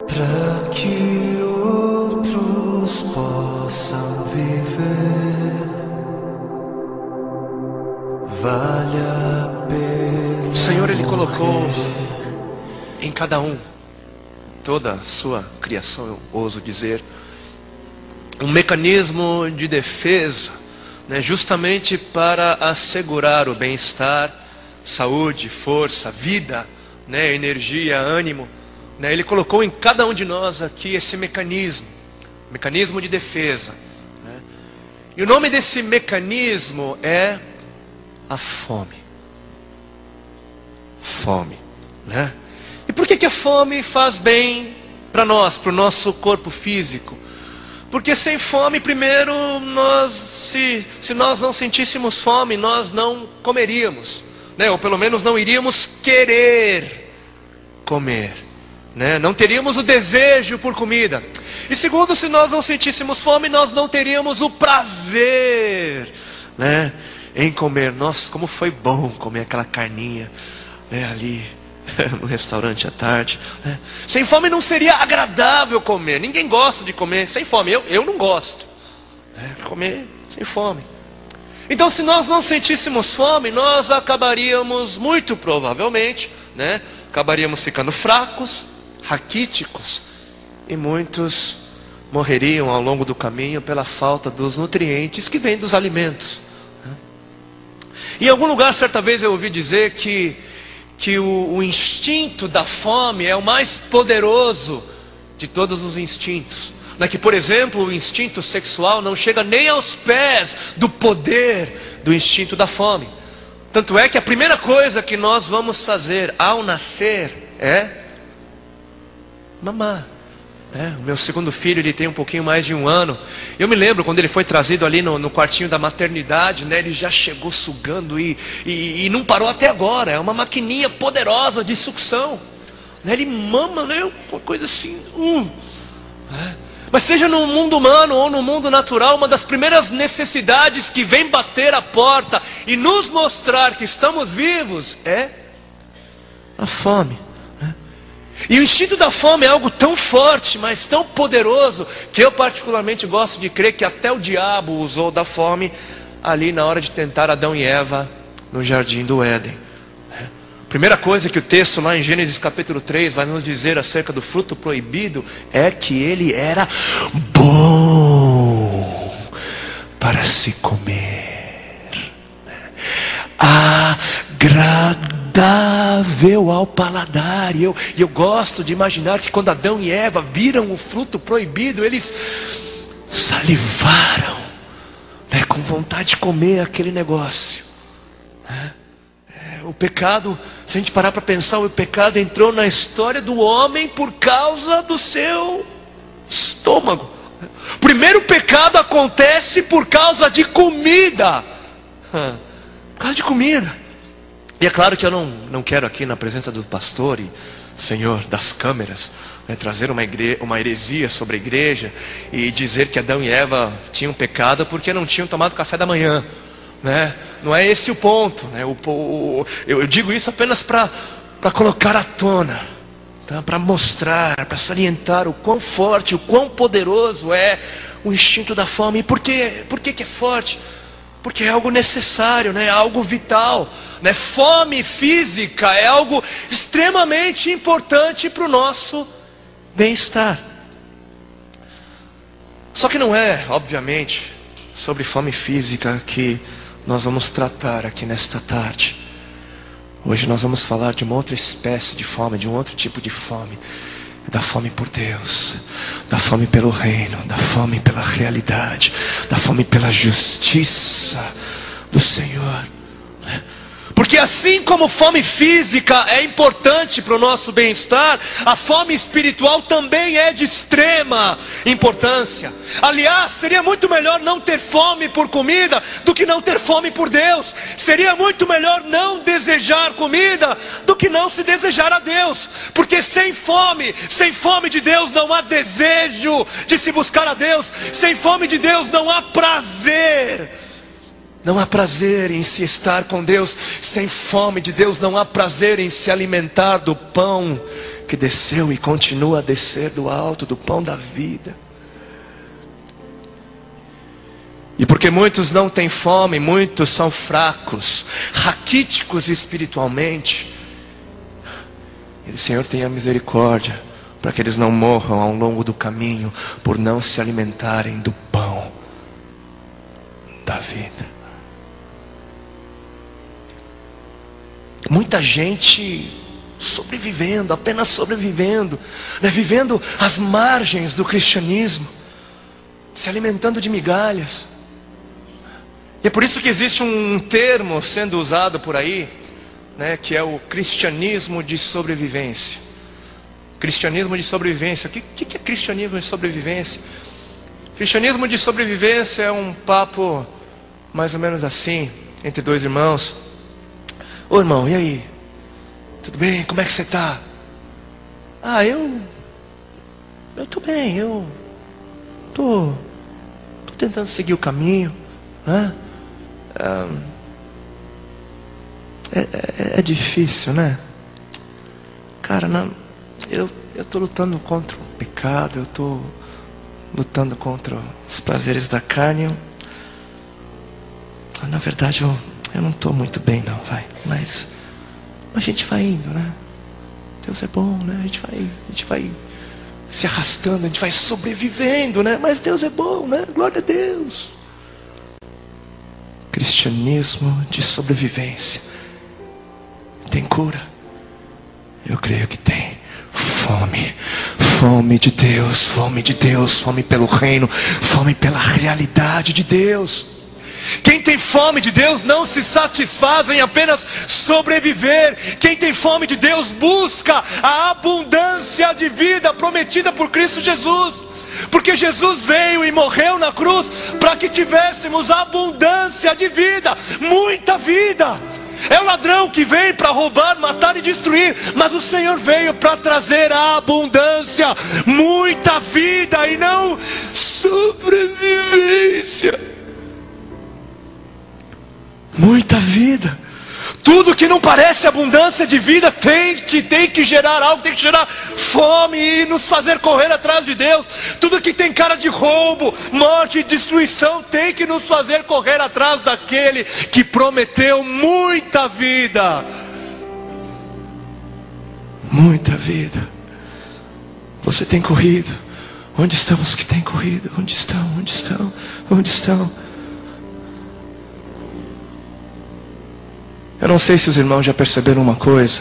para que outros possam viver, vale a pena. O Senhor, Ele colocou em cada um, toda a sua criação, eu ouso dizer, um mecanismo de defesa, né, justamente para assegurar o bem-estar, saúde, força, vida, né, energia, ânimo, né. Ele colocou em cada um de nós aqui esse mecanismo de defesa, né. E o nome desse mecanismo é a fome. Fome, né? E por que a fome faz bem para nós, para o nosso corpo físico? Porque sem fome, primeiro, se nós não sentíssemos fome, nós não comeríamos, né? Ou pelo menos não iríamos querer comer, né? Não teríamos o desejo por comida. E segundo, se nós não sentíssemos fome, nós não teríamos o prazer, né, em comer. Nossa, como foi bom comer aquela carninha, né, ali no restaurante à tarde, né? Sem fome não seria agradável comer. Ninguém gosta de comer sem fome. Eu não gosto, né? Comer sem fome. Então, se nós não sentíssemos fome, nós acabaríamos, muito provavelmente, né, acabaríamos ficando fracos, raquíticos, e muitos morreriam ao longo do caminho pela falta dos nutrientes que vêm dos alimentos, né? Em algum lugar, certa vez, eu ouvi dizer que o instinto da fome é o mais poderoso de todos os instintos. Que, por exemplo, o instinto sexual não chega nem aos pés do poder do instinto da fome. Tanto é que a primeira coisa que nós vamos fazer ao nascer é mamar. O meu segundo filho, ele tem um pouquinho mais de 1 ano. Eu me lembro quando ele foi trazido ali no quartinho da maternidade, né? Ele já chegou sugando e não parou até agora. É uma maquininha poderosa de sucção, né? Ele mama, né? Uma coisa assim, né? Mas seja no mundo humano ou no mundo natural, uma das primeiras necessidades que vem bater a porta e nos mostrar que estamos vivos é a fome. E o instinto da fome é algo tão forte, mas tão poderoso, que eu particularmente gosto de crer que até o diabo usou da fome ali na hora de tentar Adão e Eva no jardim do Éden. Primeira coisa que o texto lá em Gênesis capítulo 3 vai nos dizer acerca do fruto proibido é que ele era bom para se comer, agradável ao paladar. E eu gosto de imaginar que quando Adão e Eva viram o fruto proibido, eles salivaram, né, com vontade de comer aquele negócio, né? O pecado, se a gente parar para pensar, o pecado entrou na história do homem por causa do seu estômago. O primeiro pecado acontece por causa de comida. Por causa de comida. E é claro que eu não quero aqui na presença do pastor e Senhor das câmeras, né, trazer uma heresia sobre a igreja e dizer que Adão e Eva tinham pecado porque não tinham tomado café da manhã, né? Não é esse o ponto, né? Eu digo isso apenas para colocar à tona, tá? Para mostrar, para salientar o quão forte, o quão poderoso é o instinto da fome. E por que é forte? Porque é algo necessário, né? É algo vital, né? Fome física é algo extremamente importante para o nosso bem-estar. Só que não é, obviamente, sobre fome física que nós vamos tratar aqui nesta tarde. Hoje nós vamos falar de uma outra espécie de fome, de um outro tipo de fome. Da fome por Deus, da fome pelo reino, da fome pela realidade, da fome pela justiça do Senhor. Porque assim como fome física é importante para o nosso bem-estar, a fome espiritual também é de extrema importância. Aliás, seria muito melhor não ter fome por comida do que não ter fome por Deus. Seria muito melhor não desejar comida do que não se desejar a Deus. Porque sem fome de Deus não há desejo de se buscar a Deus. Sem fome de Deus não há prazer. Não há prazer em se estar com Deus. Sem fome de Deus não há prazer em se alimentar do pão que desceu e continua a descer do alto do pão da vida. E porque muitos não têm fome, muitos são fracos, raquíticos espiritualmente, e o Senhor tenha misericórdia, para que eles não morram ao longo do caminho, por não se alimentarem do pão da vida. Muita gente sobrevivendo, apenas sobrevivendo, né? Vivendo às margens do cristianismo, se alimentando de migalhas. E é por isso que existe um termo sendo usado por aí, né, que é o cristianismo de sobrevivência. Cristianismo de sobrevivência. O que é cristianismo de sobrevivência? Cristianismo de sobrevivência é um papo mais ou menos assim, entre dois irmãos. Ô irmão, e aí? Tudo bem? Como é que você está? Ah, eu estou bem, eu tô tentando seguir o caminho, né? É difícil, né? Cara, não, eu estou lutando contra o pecado, eu estou lutando contra os prazeres da carne. Na verdade, eu não estou muito bem não, mas a gente vai indo, né? Deus é bom, né? A gente vai se arrastando, a gente vai sobrevivendo, né? Mas Deus é bom, né? Glória a Deus. Cristianismo de sobrevivência. Tem cura? Eu creio que tem. Fome de Deus, fome pelo reino, fome pela realidade de Deus. Quem tem fome de Deus não se satisfaz em apenas sobreviver. Quem tem fome de Deus busca a abundância de vida prometida por Cristo Jesus. Porque Jesus veio e morreu na cruz para que tivéssemos abundância de vida, muita vida. É o ladrão que vem para roubar, matar e destruir, mas o Senhor veio para trazer a abundância, muita vida e não sobrevivência. Muita vida. Tudo que não parece abundância de vida tem que gerar algo, tem que gerar fome e nos fazer correr atrás de Deus. Tudo que tem cara de roubo, morte e destruição tem que nos fazer correr atrás daquele que prometeu muita vida. Muita vida. Você tem corrido? Onde estão os que têm corrido? Onde estão? Eu não sei se os irmãos já perceberam uma coisa.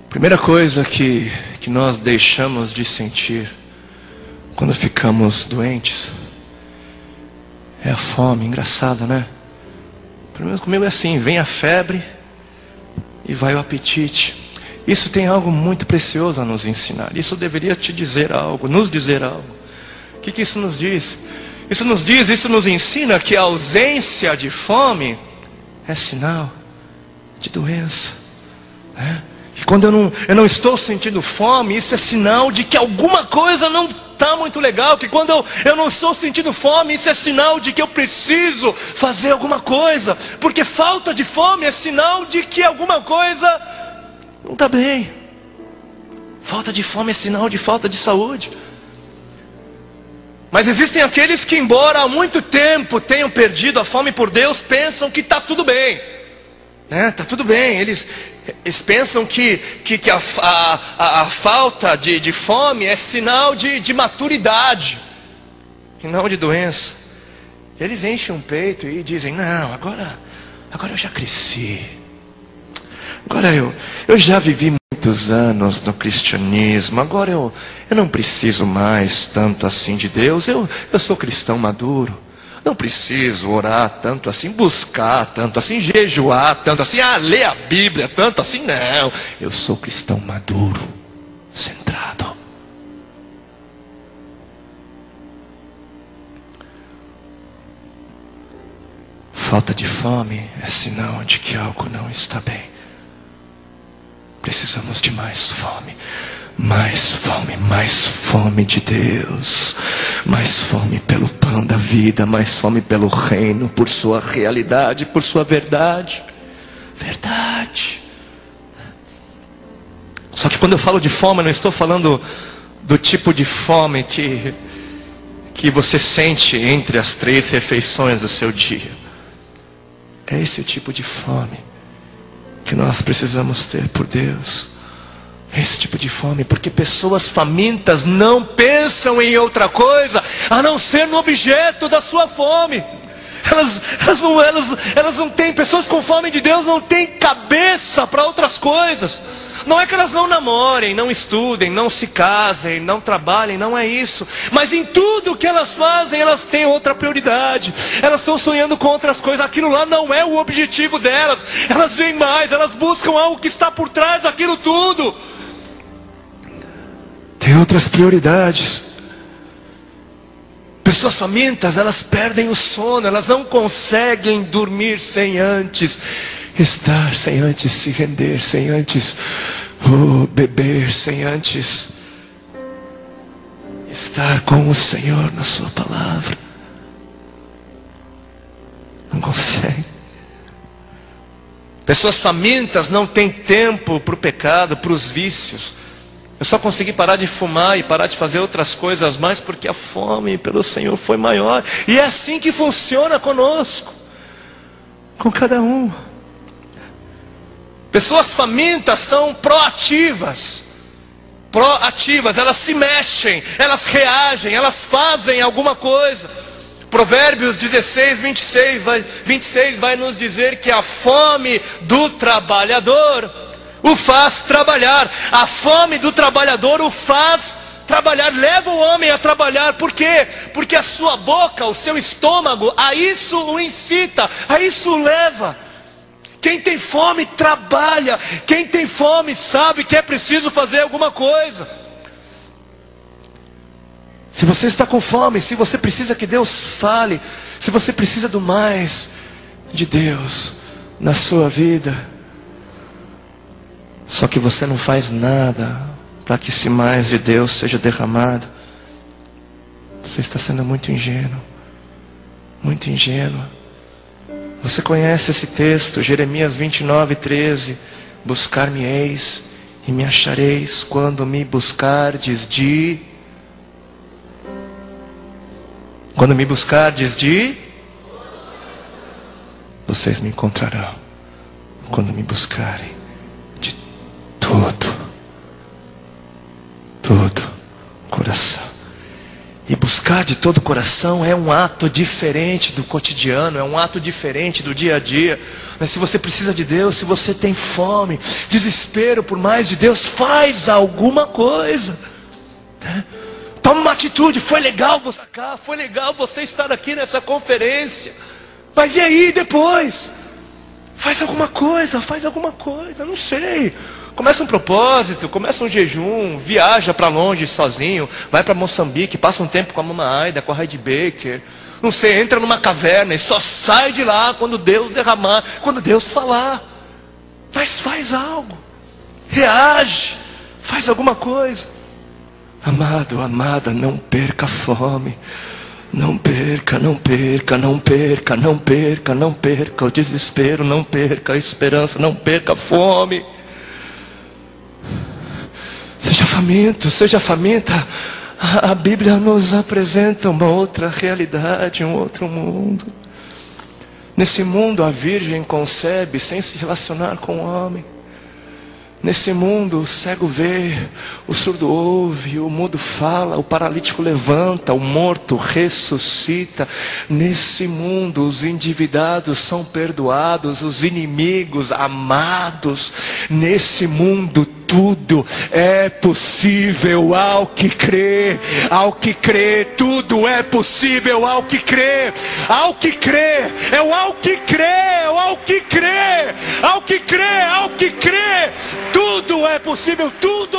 Primeira coisa que nós deixamos de sentir quando ficamos doentes é a fome. Engraçado, né? Pelo menos comigo é assim, vem a febre e vai o apetite. Isso tem algo muito precioso a nos ensinar. Isso deveria te dizer algo, nos dizer algo. O que isso nos diz? Isso nos ensina que a ausência de fome é sinal de doença, né? E quando eu não estou sentindo fome, isso é sinal de que alguma coisa não está muito legal. Que quando eu não estou sentindo fome, isso é sinal de que eu preciso fazer alguma coisa. Porque falta de fome é sinal de que alguma coisa não está bem. Falta de fome é sinal de falta de saúde. Mas existem aqueles que, embora há muito tempo tenham perdido a fome por Deus, pensam que está tudo bem, né? Está tudo bem. Eles pensam que a falta de fome é sinal de maturidade e não de doença. Eles enchem um peito e dizem: não, agora eu já cresci. Agora eu já vivi muitos anos no cristianismo. Agora eu não preciso mais tanto assim de Deus. Eu sou cristão maduro. Não preciso orar tanto assim, buscar tanto assim, jejuar tanto assim, ler a Bíblia tanto assim. Não, eu sou cristão maduro, centrado. Falta de fome é sinal de que algo não está bem. Precisamos de mais fome. Mais fome de Deus. Mais fome pelo pão da vida. Mais fome pelo reino, por sua realidade, por sua verdade. verdade. Só que quando eu falo de fome, eu não estou falando do tipo de fome que você sente entre as 3 refeições do seu dia. É esse o tipo de fome que nós precisamos ter por Deus. É esse tipo de fome, porque pessoas famintas não pensam em outra coisa a não ser no objeto da sua fome. Elas não têm, pessoas com fome de Deus não têm cabeça para outras coisas. Não é que elas não namorem, não estudem, não se casem, não trabalhem, não é isso. Mas em tudo que elas fazem, elas têm outra prioridade. Elas estão sonhando com outras coisas. Aquilo lá não é o objetivo delas. Elas veem mais, elas buscam algo que está por trás daquilo tudo. Tem outras prioridades. Pessoas famintas, elas perdem o sono, elas não conseguem dormir sem antes estar, sem antes se render, sem antes beber, sem antes estar com o Senhor na sua palavra. Não consegue. Pessoas famintas não têm tempo para o pecado, para os vícios. Eu só consegui parar de fumar e parar de fazer outras coisas mais porque a fome pelo Senhor foi maior. E é assim que funciona conosco, com cada um. Pessoas famintas são proativas. Elas se mexem, elas reagem, elas fazem alguma coisa. Provérbios 16, 26 vai nos dizer que a fome do trabalhador o faz trabalhar. A fome do trabalhador o faz trabalhar, leva o homem a trabalhar. Por quê? Porque a sua boca, o seu estômago, a isso o incita, a isso o leva. Quem tem fome trabalha. Quem tem fome sabe que é preciso fazer alguma coisa. Se você está com fome, se você precisa que Deus fale, se você precisa do mais de Deus na sua vida, só que você não faz nada para que esse mais de Deus seja derramado, você está sendo muito ingênuo. Muito ingênuo. Você conhece esse texto, Jeremias 29, 13. Buscar-me-eis e me achareis quando me buscardes de... Quando me buscardes de... Vocês me encontrarão quando me buscarem de todo coração. E buscar de todo coração é um ato diferente do cotidiano, é um ato diferente do dia a dia. Mas se você precisa de Deus, se você tem fome, desespero por mais de Deus, faz alguma coisa. Toma uma atitude. Foi legal você cá, foi legal você estar aqui nessa conferência. Mas e aí depois? Faz alguma coisa, não sei. Começa um propósito, começa um jejum, viaja para longe sozinho, vai para Moçambique, passa um tempo com a Mama Aida, com a Heidi Baker. Não sei, entra numa caverna e só sai de lá quando Deus derramar, quando Deus falar. Mas faz algo, reage, faz alguma coisa. Amado, amada, não perca a fome. Não perca, não perca, não perca, não perca, não perca o desespero, não perca a esperança, não perca a fome. Seja faminto, seja faminta. A Bíblia nos apresenta uma outra realidade, um outro mundo. Nesse mundo a virgem concebe sem se relacionar com o homem. Nesse mundo o cego vê, o surdo ouve, o mudo fala, o paralítico levanta, o morto ressuscita. Nesse mundo os endividados são perdoados, os inimigos amados. Nesse mundo tudo é possível ao que crê. Ao que crê, tudo é possível ao que crê. Ao que crê, é o ao que crê, é o ao que crê. Ao que crê, ao que crê. Tudo é possível, tudo.